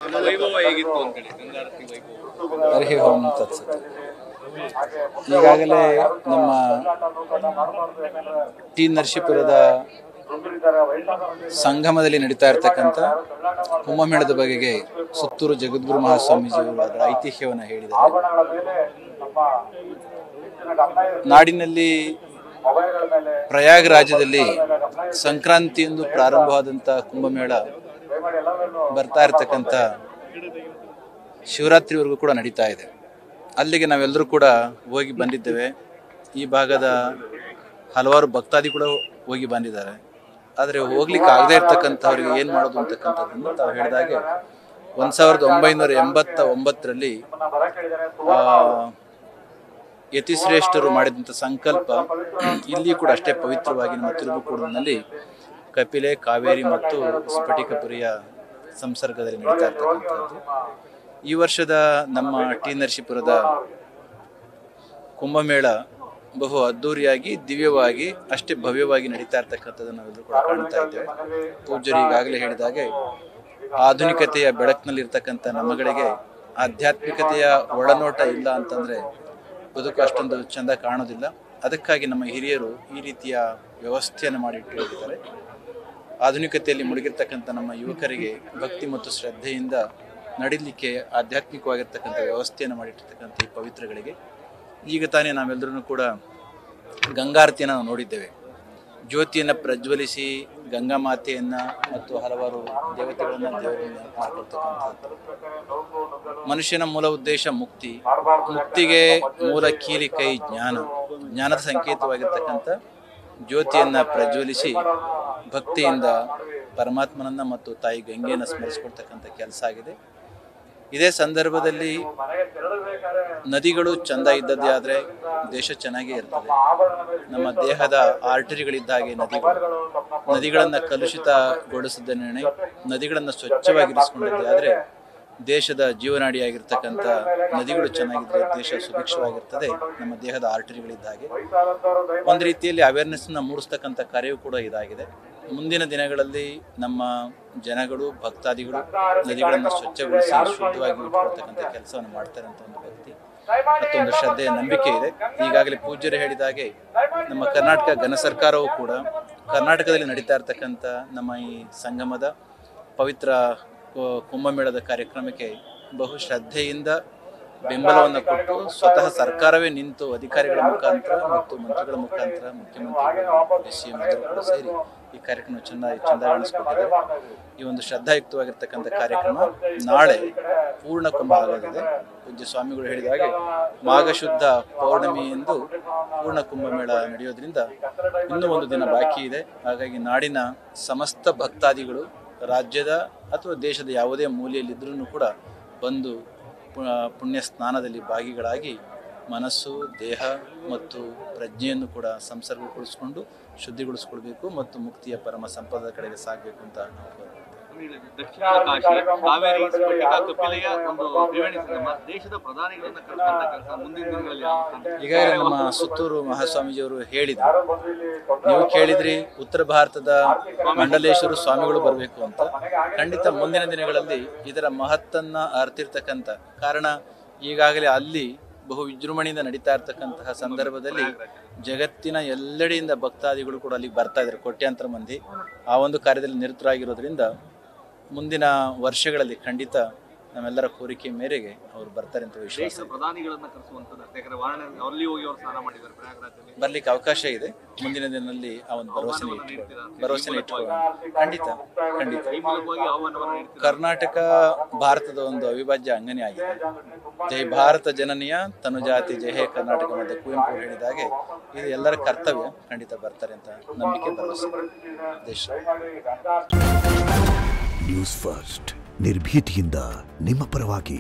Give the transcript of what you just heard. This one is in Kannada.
ವೈಭವ ಹೇಗಿತ್ತು ಅಂತೇಳಿ ಗಂಗಾರತಿ ವೈಭವ. ಹರಿ ಓಂ ತತ್ಸತ್. ಈಗಾಗಲೇ ನಮ್ಮ ಟಿ ನರಸೀಪುರದ ಸಂಗಮದಲ್ಲಿ ನಡೀತಾ ಇರತಕ್ಕಂಥ ಕುಂಭಮೇಳದ ಬಗೆಗೆ ಸುತ್ತೂರು ಜಗದ್ಗುರು ಮಹಾಸ್ವಾಮೀಜಿಯವರು ಅದರ ಐತಿಹ್ಯವನ್ನು ಹೇಳಿದ್ದಾರೆ. ನಾಡಿನಲ್ಲಿ ಪ್ರಯಾಗರಾಜದಲ್ಲಿ ಸಂಕ್ರಾಂತಿಯಂದು ಪ್ರಾರಂಭವಾದಂಥ ಕುಂಭಮೇಳ ಬರ್ತಾ ಇರತಕ್ಕಂಥ ಶಿವರಾತ್ರಿವರೆಗೂ ಕೂಡ ನಡೀತಾ ಇದೆ. ಅಲ್ಲಿಗೆ ನಾವೆಲ್ಲರೂ ಕೂಡ ಹೋಗಿ ಬಂದಿದ್ದೇವೆ. ಈ ಭಾಗದ ಹಲವಾರು ಭಕ್ತಾದಿ ಕೂಡ ಹೋಗಿ ಬಂದಿದ್ದಾರೆ. ಆದರೆ ಹೋಗ್ಲಿಕ್ಕೆ ಆಗದೇ ಇರ್ತಕ್ಕಂಥವ್ರಿಗೆ ಏನು ಮಾಡೋದು ಅಂತಕ್ಕಂಥದ್ದನ್ನು ತಾವು ಹೇಳಿದಾಗೆ 1989ರಲ್ಲಿ ಯತಿಶ್ರೇಷ್ಠರು ಮಾಡಿದಂಥ ಸಂಕಲ್ಪ ಇಲ್ಲಿ ಕೂಡ ಅಷ್ಟೇ ಪವಿತ್ರವಾಗಿ ನಮ್ಮ ತಿರುಗುಕೂಡಿನಲ್ಲಿ ಕಪಿಲೆ, ಕಾವೇರಿ ಮತ್ತು ಸ್ಫಟಿಕಪುರಿಯ ಸಂಸರ್ಗದಲ್ಲಿ ನಡೀತಾ ಇರ್ತಕ್ಕಂಥದ್ದು. ಈ ವರ್ಷದ ನಮ್ಮ ಟಿ ನರಸೀಪುರದ ಕುಂಭಮೇಳ ಬಹು ಅದ್ಧೂರಿಯಾಗಿ, ದಿವ್ಯವಾಗಿ, ಅಷ್ಟೇ ಭವ್ಯವಾಗಿ ನಡೀತಾ ಇರ್ತಕ್ಕಂಥದ್ದನ್ನು ನಾವೆಲ್ಲರೂ ಕೂಡ ಕಾಣ್ತಾ ಇದ್ದೇವೆ. ಪೂಜ್ಯರು ಈಗಾಗಲೇ ಹೇಳಿದಾಗೆ ಆಧುನಿಕತೆಯ ಬೆಳಕಿನಲ್ಲಿರ್ತಕ್ಕಂಥ ನಮ್ಮಗಳಿಗೆ ಆಧ್ಯಾತ್ಮಿಕತೆಯ ಒಳನೋಟ ಇಲ್ಲ ಅಂತಂದರೆ ಬದುಕು ಅಷ್ಟೊಂದು ಚೆಂದ ಕಾಣೋದಿಲ್ಲ. ಅದಕ್ಕಾಗಿ ನಮ್ಮ ಹಿರಿಯರು ಈ ರೀತಿಯ ವ್ಯವಸ್ಥೆಯನ್ನು ಮಾಡಿಟ್ಟಿದ್ದಾರೆ. ಆಧುನಿಕತೆಯಲ್ಲಿ ಮುಳುಗಿರ್ತಕ್ಕಂಥ ನಮ್ಮ ಯುವಕರಿಗೆ ಭಕ್ತಿ ಮತ್ತು ಶ್ರದ್ಧೆಯಿಂದ ನಡೀಲಿಕ್ಕೆ ಆಧ್ಯಾತ್ಮಿಕವಾಗಿರ್ತಕ್ಕಂಥ ವ್ಯವಸ್ಥೆಯನ್ನು ಮಾಡಿಟ್ಟಿರ್ತಕ್ಕಂಥ ಈ ಪವಿತ್ರಗಳಿಗೆ ಈಗ ತಾನೇ ನಾವೆಲ್ಲರೂ ಕೂಡ ಗಂಗಾರತಿಯನ್ನು ನಾವು ನೋಡಿದ್ದೇವೆ. ಜ್ಯೋತಿಯನ್ನು ಪ್ರಜ್ವಲಿಸಿ ಗಂಗಾ ಮಾತೆಯನ್ನು ಮತ್ತು ಹಲವಾರು ದೇವತೆಗಳನ್ನು ಮಾಡ್ಕೊಳ್ತಕ್ಕಂಥದ್ದು. ಮನುಷ್ಯನ ಮೂಲ ಉದ್ದೇಶ ಮುಕ್ತಿ. ಮುಕ್ತಿಗೆ ಮೂಲ ಕೀಲಿ ಕೈ ಜ್ಞಾನ. ಜ್ಞಾನದ ಸಂಕೇತವಾಗಿರ್ತಕ್ಕಂಥ ಜ್ಯೋತಿಯನ್ನು ಪ್ರಜ್ವಲಿಸಿ ಭಕ್ತಿಯಿಂದ ಪರಮಾತ್ಮನನ್ನ ಮತ್ತು ತಾಯಿ ಗಂಗೆಯನ್ನು ಸ್ಮರಿಸಿಕೊಳ್ತಕ್ಕಂಥ ಕೆಲಸ ಆಗಿದೆ. ಇದೇ ಸಂದರ್ಭದಲ್ಲಿ ನದಿಗಳು ಚಂದ ಇದ್ದದ್ದೇ ಆದರೆ ದೇಶ ಚೆನ್ನಾಗೇ ಇರ್ತದೆ. ನಮ್ಮ ದೇಹದ ಆರ್ಟರಿಗಳಿದ್ದ ಹಾಗೆ ನದಿಗಳನ್ನು ಕಲುಷಿತಗೊಳಿಸದೇ ನದಿಗಳನ್ನು ಸ್ವಚ್ಛವಾಗಿರಿಸಿಕೊಂಡಿದ್ದೆ ಆದರೆ ದೇಶದ ಜೀವನಾಡಿಯಾಗಿರ್ತಕ್ಕಂಥ ನದಿಗಳು ಚೆನ್ನಾಗಿದ್ದರೆ ದೇಶ ಸುಭಿಕ್ಷವಾಗಿರ್ತದೆ. ನಮ್ಮ ದೇಹದ ಆರ್ಟರಿಗಳಿದ್ದ ಹಾಗೆ ಒಂದು ರೀತಿಯಲ್ಲಿ ಅವೇರ್ನೆಸ್ನ ಮೂಡಿಸ್ತಕ್ಕಂಥ ಕಾರ್ಯವೂ ಕೂಡ ಇದಾಗಿದೆ. ಮುಂದಿನ ದಿನಗಳಲ್ಲಿ ನಮ್ಮ ಜನಗಳು, ಭಕ್ತಾದಿಗಳು ನದಿಗಳನ್ನು ಸ್ವಚ್ಛಗೊಳಿಸಿ ಶುದ್ಧವಾಗಿ ಇಟ್ಕೊಳ್ತಕ್ಕಂಥ ಕೆಲಸವನ್ನು ಮಾಡ್ತಾರೆ ಅಂತ ಒಂದು ಭಕ್ತಿ ಮತ್ತೊಂದು ಶ್ರದ್ಧೆಯ ನಂಬಿಕೆ ಇದೆ. ಈಗಾಗಲೇ ಪೂಜ್ಯರು ಹೇಳಿದಾಗೆ ನಮ್ಮ ಕರ್ನಾಟಕ ಘನ ಸರ್ಕಾರವೂ ಕೂಡ ಕರ್ನಾಟಕದಲ್ಲಿ ನಡೀತಾ ಇರ್ತಕ್ಕಂಥ ನಮ್ಮ ಈ ಸಂಗಮದ ಪವಿತ್ರ ಕುಂಭಮೇಳದ ಕಾರ್ಯಕ್ರಮಕ್ಕೆ ಬಹು ಶ್ರದ್ಧೆಯಿಂದ ಬೆಂಬಲವನ್ನು ಕೊಟ್ಟು ಸ್ವತಃ ಸರ್ಕಾರವೇ ನಿಂತು ಅಧಿಕಾರಿಗಳ ಮುಖಾಂತರ ಮತ್ತು ಮಂತ್ರಿಗಳ ಮುಖಾಂತರ ಮುಖ್ಯಮಂತ್ರಿಗಳು ಸಿಎಂ ಕೂಡ ಸೇರಿ ಈ ಕಾರ್ಯಕ್ರಮ ಚಂದಗಾಣಿಸಿಕೊಟ್ಟಿದ್ದಾರೆ. ಈ ಒಂದು ಶ್ರದ್ಧಾಯುಕ್ತವಾಗಿರ್ತಕ್ಕಂಥ ಕಾರ್ಯಕ್ರಮ ನಾಳೆ ಪೂರ್ಣ ಕುಂಭ ಆಗಲಿದೆ. ಪೂಜ್ಯ ಸ್ವಾಮಿಗಳು ಹೇಳಿದ ಹಾಗೆ ಮಾಘ ಶುದ್ಧ ಪೌರ್ಣಮಿಯೆಂದು ಪೂರ್ಣ ಕುಂಭಮೇಳ ನಡೆಯೋದ್ರಿಂದ ಇನ್ನೂ ಒಂದು ದಿನ ಬಾಕಿ ಇದೆ. ಹಾಗಾಗಿ ನಾಡಿನ ಸಮಸ್ತ ಭಕ್ತಾದಿಗಳು ರಾಜ್ಯದ ಅಥವಾ ದೇಶದ ಯಾವುದೇ ಮೂಲೆಯಲ್ಲಿದ್ದರೂ ಕೂಡ ಬಂದು ಪುಣ್ಯ ಸ್ನಾನದಲ್ಲಿ ಭಾಗಿಗಳಾಗಿ ಮನಸ್ಸು, ದೇಹ ಮತ್ತು ಪ್ರಜ್ಞೆಯನ್ನು ಕೂಡ ಸಂಸರ್ಗಗೊಳಿಸಿಕೊಂಡು ಶುದ್ಧಿಗೊಳಿಸ್ಕೊಳ್ಬೇಕು ಮತ್ತು ಮುಕ್ತಿಯ ಪರಮ ಸಂಪದದ ಕಡೆಗೆ ಸಾಗಬೇಕು ಅಂತ ನಾವು ದಕ್ಷಿಣ ಕಾಶಿ, ಕಾವೇರಿ, ಸ್ಫಟಿಕ, ಕಪಿಲೆಯ ಒಂದು ತ್ರಿವೇಣಿ ಸಂಗಮ ದೇಶದ ಪ್ರಧಾನಿಗಳನ್ನ ಕರೆಸುವಂತ ಕೆಲಸ ಮುಂದಿನ ದಿನಗಳಲ್ಲಿ ಈಗಾಗಲೇ ನಮ್ಮ ಸುತ್ತೂರು ಮಹಾಸ್ವಾಮೀಜಿಯವರು ಹೇಳಿದ್ರು. ನೀವು ಕೇಳಿದ್ರಿ ಉತ್ತರ ಭಾರತದ ಮಂಡಲೇಶ್ವರ ಸ್ವಾಮಿಗಳು ಬರಬೇಕು ಅಂತ. ಖಂಡಿತ ಮುಂದಿನ ದಿನಗಳಲ್ಲಿ ಇದರ ಮಹತ್ತನ್ನ ಅರ್ತಿರ್ತಕ್ಕಂಥ ಕಾರಣ ಈಗಾಗಲೇ ಅಲ್ಲಿ ಬಹು ವಿಜೃಂಭಣೆಯಿಂದ ನಡೀತಾ ಇರ್ತಕ್ಕಂತಹ ಸಂದರ್ಭದಲ್ಲಿ ಜಗತ್ತಿನ ಎಲ್ಲೆಡೆಯಿಂದ ಭಕ್ತಾದಿಗಳು ಕೂಡ ಅಲ್ಲಿಗೆ ಬರ್ತಾ ಇದ್ದಾರೆ. ಕೋಟ್ಯಾಂತರ ಮಂದಿ ಆ ಒಂದು ಕಾರ್ಯದಲ್ಲಿ ನಿರತರಾಗಿರೋದ್ರಿಂದ ಮುಂದಿನ ವರ್ಷಗಳಲ್ಲಿ ಖಂಡಿತ ನಮ್ಮೆಲ್ಲರ ಕೋರಿಕೆ ಮೇರೆಗೆ ಅವರು ಬರ್ತಾರೆ ಅಂತ ವಿಶ್ವಾಸ. ಪ್ರಧಾನಿಗಳನ್ನ ಬರ್ಲಿಕ್ಕೆ ಅವಕಾಶ ಇದೆ. ಮುಂದಿನ ದಿನದಲ್ಲಿ ಆ ಒಂದು ಭರವಸೆ ಇಟ್ಕೊಳ್ಳೋಣ. ಖಂಡಿತ ಖಂಡಿತ. ಕರ್ನಾಟಕ ಭಾರತದ ಒಂದು ಅವಿಭಾಜ್ಯ ಅಂಗನೇ ಆಗಿದೆ. ಜೈ ಭಾರತ ಜನನಿಯ ತನುಜಾತಿ ಜೈ ಹೇ ಕರ್ನಾಟಕ ಅಂತ ಕುವೆಂಪು ಹೇಳಿದಾಗೆ ಇದು ಎಲ್ಲರ ಕರ್ತವ್ಯ. ಖಂಡಿತ ಬರ್ತಾರೆ ಅಂತ ನಂಬಿಕೆ, ಭರವಸೆ ದೇಶ. ನ್ಯೂಸ್ ಫಸ್ಟ್ ನಿರ್ಭೀತಿಯಿಂದ ನಿಮ್ಮ ಪರವಾಗಿ.